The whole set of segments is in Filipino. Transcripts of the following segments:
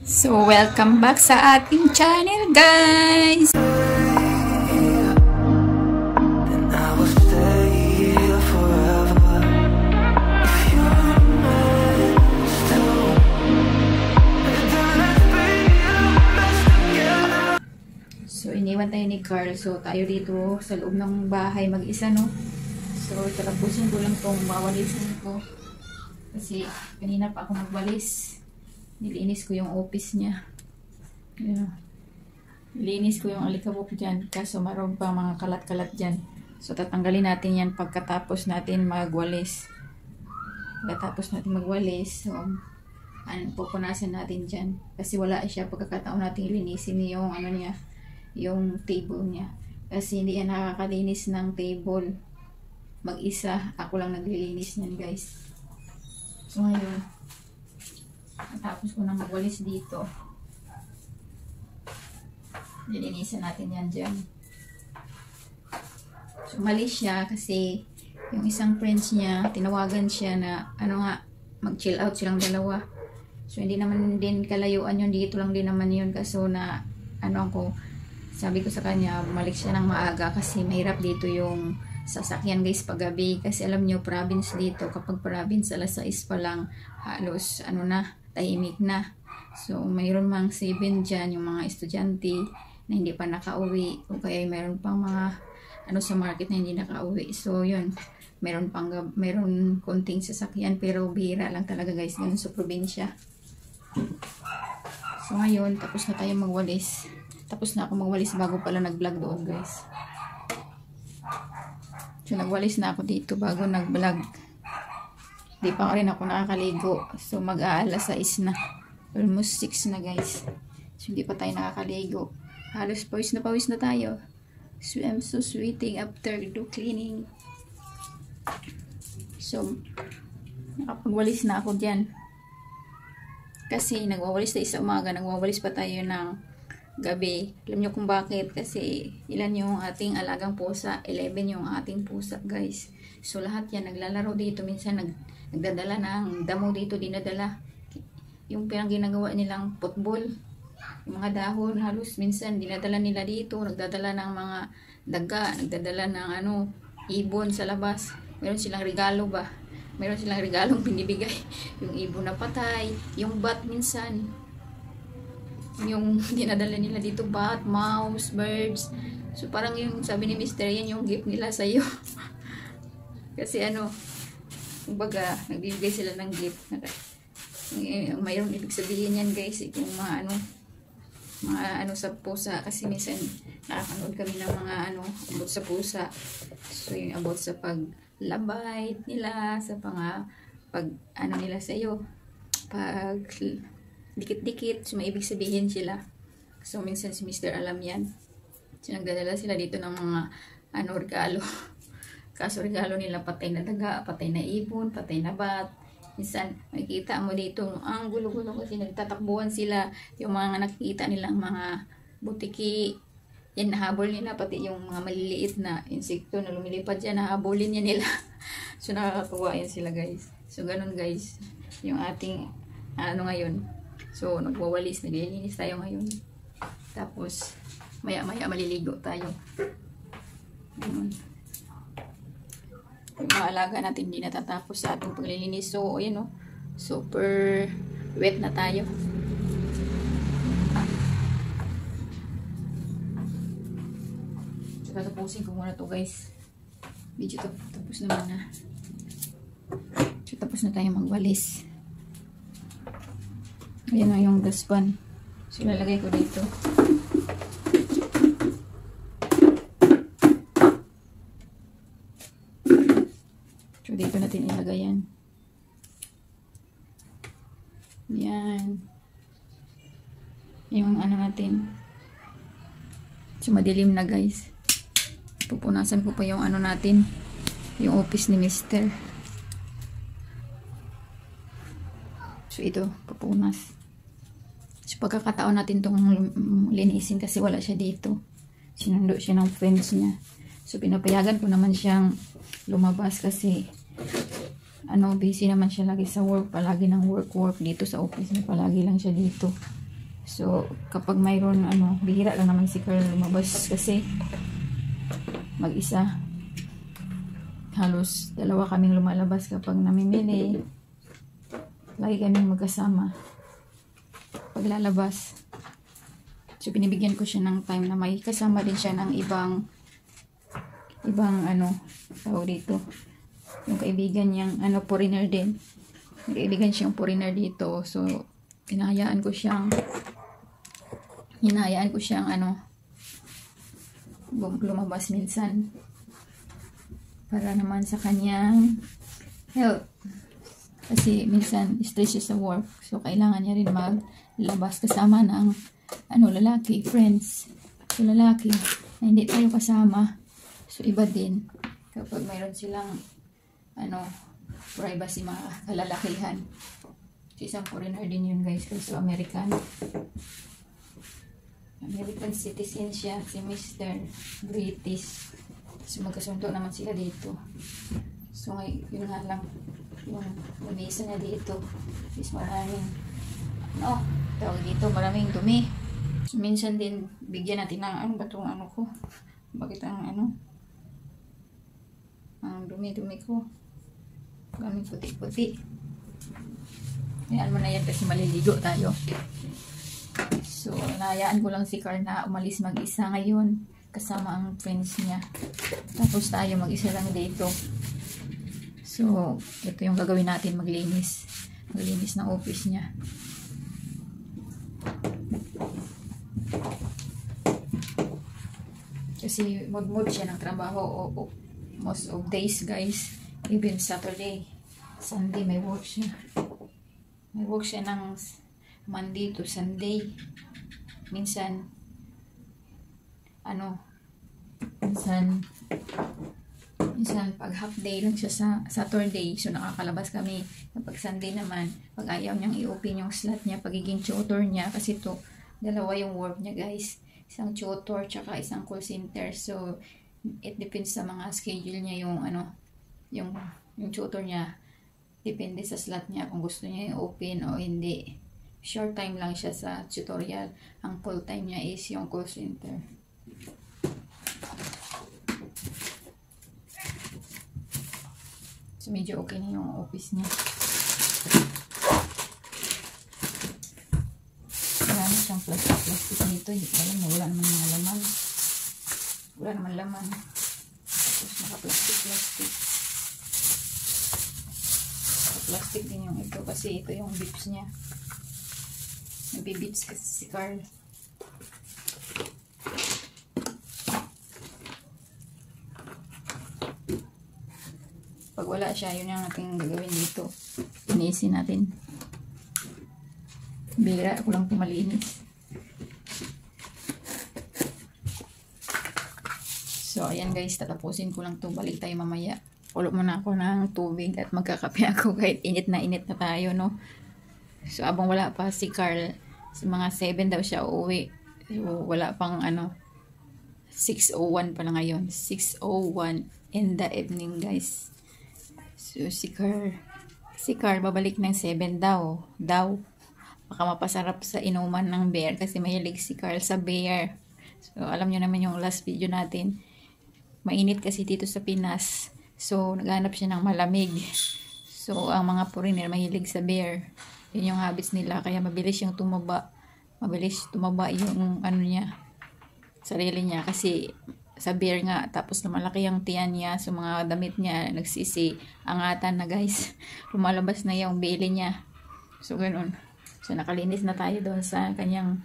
So, welcome back sa ating channel, guys! So, iniwan tayo ni Carl. So, tayo dito sa loob ng bahay mag-isa, no? So, talapusin ko lang itong mawalisin ko. Kasi, kanina pa ako magwalis. Nilinis ko yung office niya. Ayan. Nilinis ko yung alikabok dyan. Kaso maroon pa mga kalat-kalat dyan. So tatanggalin natin yan pagkatapos natin magwalis. Pagkatapos natin magwalis. So pupunasan natin dyan. Kasi wala siya pagkakataon natin linisin yung ano niya. Yung table niya. Kasi hindi yan nakakalinis ng table. Mag-isa. Ako lang naglilinis niyan, guys. So ngayon. Tapos ko na magwalis dito. Lilinisan natin yan dyan. So, mali siya kasi yung isang friends niya, tinawagan siya na mag-chill out silang dalawa. So, hindi naman din kalayuan yun. Dito lang din naman yun. Kaso na, sabi ko sa kanya, bumalik siya ng maaga kasi mahirap dito yung sasakyan, guys, paggabi. Kasi alam nyo, province dito. Kapag province, alas 6 pa lang, halos, tahimik na. So, mayroon mang 7 dyan, yung mga estudyante na hindi pa nakauwi. O kaya mayroon pang mga, sa market na hindi nakauwi. So, yun. Mayroon konting sasakyan, pero bihira lang talaga, guys. Ganun sa probinsya. So, ngayon, tapos na tayo magwalis. Tapos na ako magwalis bago pala nag-vlog doon, guys. So, nagwalis na ako dito bago nag-vlog. Di pa rin ako nakakaligo. So, mag-aalas 6 na. Almost 6 na, guys. So, hindi pa tayo nakakaligo. Halos pawis na tayo. So, I'm so sweating after do cleaning. So, nakapagwalis na ako dyan. Kasi, nagwawalis tayo sa umaga. Nagwawalis pa tayo ng gabi. Alam nyo kung bakit? Kasi, ilan yung ating alagang pusa? 11 yung ating pusa, guys. So, lahat yan. Naglalaro dito. Minsan, nagdadala ng damo dito, dinadala. Yung pinang ginagawa nilang football. Yung mga dahon, halos minsan, dinadala nila dito. Nagdadala ng mga daga. Nagdadala ng ibon sa labas. Meron silang regalo ba? Meron silang regalong binibigay. Yung ibon na patay. Yung bat minsan. Yung dinadala nila dito, bat, mouse, birds. So parang yung sabi ni Mr. yan yung gift nila sa'yo. Kasi kumbaga, nagbibigay sila ng gift. Mayroong ibig sabihin yan, guys. Yung mga sa pusa. Kasi minsan, nakakanood kami ng mga about sa pusa. So, yung about sa paglabay nila, sa nila sa'yo. Pag dikit-dikit, so may ibig sabihin sila. So, minsan si Mr. alam yan. So, nagdadala sila dito ng mga regalo. Kaso regalo nila patay na daga, patay na ibon, patay na bat. Minsan, makikita mo dito, ang gulo-gulo kasi nagtatakbuhan sila. Yung mga nakikita nilang mga butiki, yan nahabol nila, pati yung mga maliliit na insekto na lumilipad dyan, nahabulin niya nila. So, nakakatuwa yan sila, guys. So, ganun, guys, yung ating, ngayon. So, nagwawalis, naglilinis tayo ngayon. Tapos, maya-maya maliligo tayo. Ganun. Yung mga alaga natin hindi natatapos sa ating paglilinis. So, ayan super wet na tayo. So, tapusin ko muna to, guys. Video to. Tapos naman na. So, tapos na tayo magwalis. Ayan na yung dustpan. So, lalagay ko dito. So, dito natin ilagay yan. Yan. Yung natin. So, madilim na, guys. Pupunasan ko pa yung natin. Yung office ni Mr. So, ito. Pupunas. So, pagkakataon natin itong linisin kasi wala siya dito. Sinundo siya ng friends niya. So, pinapayagan ko naman siyang lumabas kasi busy naman siya lagi sa work, palagi ng work dito sa office niya, palagi lang siya dito. So, kapag mayroon, bihira lang naman si Carl lumabas kasi mag-isa. Halos dalawa kaming lumalabas kapag namimili. Lagi kaming magkasama paglalabas. So, binibigyan ko siya ng time na may kasama din siya ng ibang tawag dito. Yung kaibigan niyang, foreigner din. May kaibigan siyang foreigner dito. So, hinahayaan ko siyang, lumabas minsan. Para naman sa kanyang health. Kasi minsan, stress siya sa work. So, kailangan niya rin maglabas kasama ng, lalaki, friends. So, lalaki, na hindi tayo kasama. So, iba din. Kapag mayroon silang, privacy, mga kalalakihan. So, isang foreigner din yun, guys. So, American citizen siya. Si Mr. British. So, magkasundo naman sila dito. So, yun nga lang. Yung lamesa niya dito is maraming, tawag dito, maraming dumi. So, minsan din, bigyan natin ng, ba itong ko? Bakit ang dumi-dumi ko. Maraming puti-puti. Hayaan mo na yan kasi maliligo tayo. So, nahayaan ko lang si Carl na umalis mag-isa ngayon kasama ang friends niya. Tapos tayo mag-isa lang dito. So, ito yung gagawin natin, maglinis. Maglinis ng office niya. Kasi mood siya ng trabaho most of days, guys. Even Saturday, Sunday may work siya. May work siya ng Monday to Sunday. Minsan pag half day lang siya sa Saturday, so nakakalabas kami. Kapag Sunday naman, pag ayaw niyang i-open yung slot niya, pagiging tutor niya, kasi to dalawa yung work niya, guys. Isang tutor, tsaka isang call center. So, it depends sa mga schedule niya yung yung tutor niya. Depende sa slot niya kung gusto niya i-open o hindi. Short time lang siya sa tutorial. Ang full time niya is yung call center. So, medyo okay na yung office niya. Marami siyang plastic dito. Hindi ko alam na wala naman yung laman. Wala naman laman. Tapos naka-plastic. Naka-plastic din yung ito kasi ito yung bips niya. Nagbibips kasi si Carl. Pag wala siya, yun yung ating gagawin dito. Iniisin natin. Bira ako lang pumalinis. So, ayan guys, tatapusin ko lang to. Balik tayo mamaya. Ulo muna ako ng tubig at magkakape ako kahit init na tayo, no? So, abang wala pa si Carl, si mga 7 daw siya uuwi. So, wala pang 6:01 pa na ngayon. 6:01 in the evening, guys. So, si Carl babalik ng 7 daw. Baka mapasarap sa inuman ng beer kasi mahilig si Carl sa beer. So, alam nyo naman yung last video natin. Mainit kasi dito sa Pinas. So, naghanap siya ng malamig. So, ang mga foreigner mahilig sa beer. Yun yung habits nila. Kaya mabilis yung tumaba. Mabilis tumaba yung niya, sarili niya. Kasi sa beer nga. Tapos lumalaki yung tiyan niya. So, mga damit niya angatan na, guys. Lumalabas na yung belly niya. So, ganun. So, nakalinis na tayo doon sa kanyang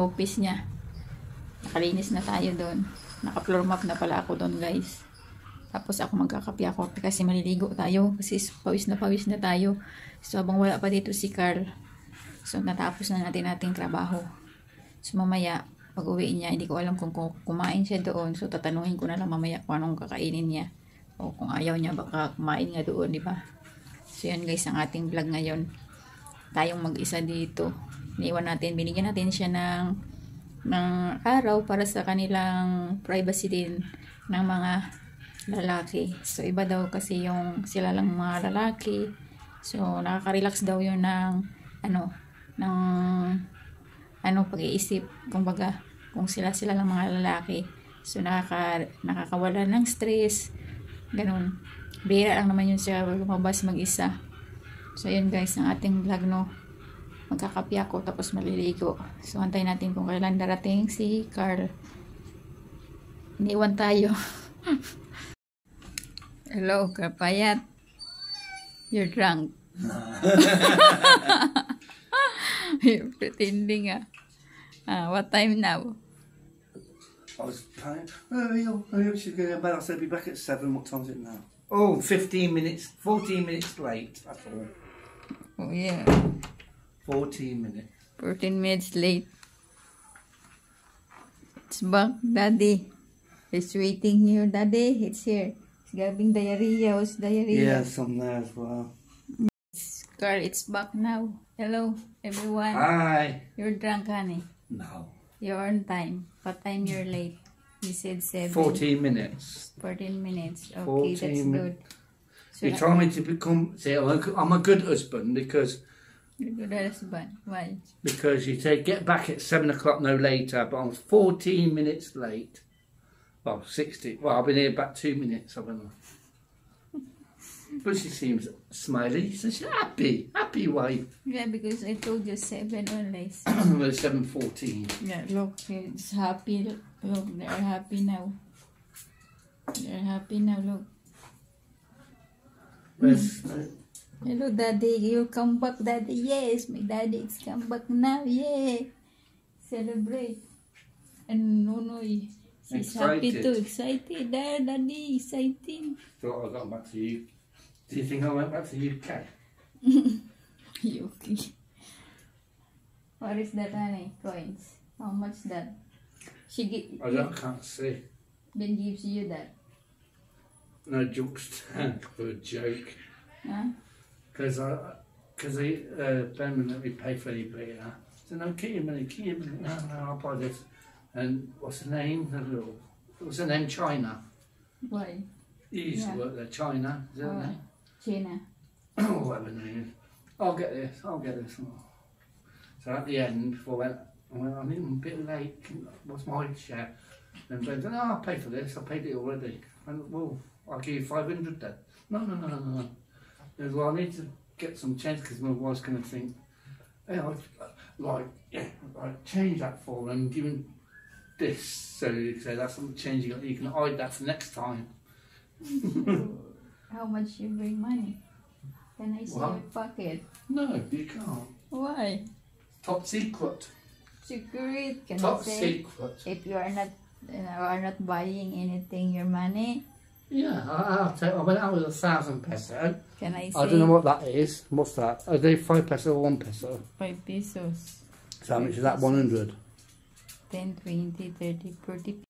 office niya. Nakalinis na tayo doon. Naka-floor map na pala ako doon, guys. Tapos ako magkakape ako kasi maliligo tayo. Kasi pawis na tayo. So, habang wala pa dito si Carl. So, natapos na natin ating trabaho. So, mamaya, pag uwi niya, hindi ko alam kung kumain siya doon. So, tatanungin ko na lang mamaya kung anong kakainin niya. O kung ayaw niya, baka kumain nga doon, di ba? So, yan guys, ang ating vlog ngayon. Tayong mag-isa dito. Iniwan natin, binigyan natin siya ng araw para sa kanilang privacy din ng mga lalaki. So, iba daw kasi yung sila lang mga lalaki. So, nakaka-relax daw yun ng ng ano pag-iisip, kumbaga kung sila lang mga lalaki, so nakakawala ng stress, ganun. Bihira lang naman yun siya lumabas mag-isa. So yun guys, ang ating vlog, no, magkakape ako tapos maliligo. So antayin natin kung kailan darating si Carl. Iniwan tayo. Hello, kapayat. You're drunk. You're pretending. What time now? I was playing. She's going to go bed. I said, be back at 7. What time is it now? Oh, 15 minutes, 14 minutes late, that's all. Oh yeah. 14 minutes. 14 minutes late. It's back, Daddy. It's waiting here, Daddy. It's here. It's having diarrhea. What's diarrhea? Yeah, some there as well. Carl, it's back now. Hello, everyone. Hi. You're drunk, honey. No. You're on time. What time you're late? You said 7. 14 minutes. 14 minutes. Okay, 14 that's good. So You told me to become, see, I'm a good husband because you're good husband. Why? you say get back at 7 o'clock no later, but I'm 14 minutes late. Well, 60. Well, I've been here about 2 minutes, haven't I? But she seems smiley. She's happy wife. Yeah, because I told you 7 only. Well, 7:14. Yeah, look, it's happy. Look, they're happy now. They're happy now, look. Hello, Daddy. You come back, Daddy. Yes, my Daddy is come back now. Yeah. Celebrate. And Nonoy. She's happy Excited. too. Excited. There, Daddy. Excited. Thought I got back to you. Do you think I went back to UK? Yuki. What is that, honey? Coins. How much that? She Can't see. then gives you that. No jokes. For a joke. Huh? Because Ben let me pay for any beer. I said, no, keep your money. No, I'll buy this. And what's the name? What's the name? China. Why? You used to work there. China. Is that the name? China. Oh, whatever the name is. I'll get this. So at the end, before I went, I'm a bit late. What's my share? And Ben said, no, I'll pay for this. I paid it already. And well, I'll give you 500 then. No. He goes, well, I need to get some change because my wife's going to think, hey, change that for them, give him this. So you say that's some change you can hide that for next time. How much you bring money? Can I see What? your pocket? No, you can't. Why? Top secret. Secret. Can Top I say? secret. If you are not buying anything, your money. Yeah, I'll tell you, I went out with 1,000 peso. Can I say? I don't know what that is. What's that? Are they 5 peso or 1 peso? 5 pesos. So how much is that? 100? 10, 20, 30, 40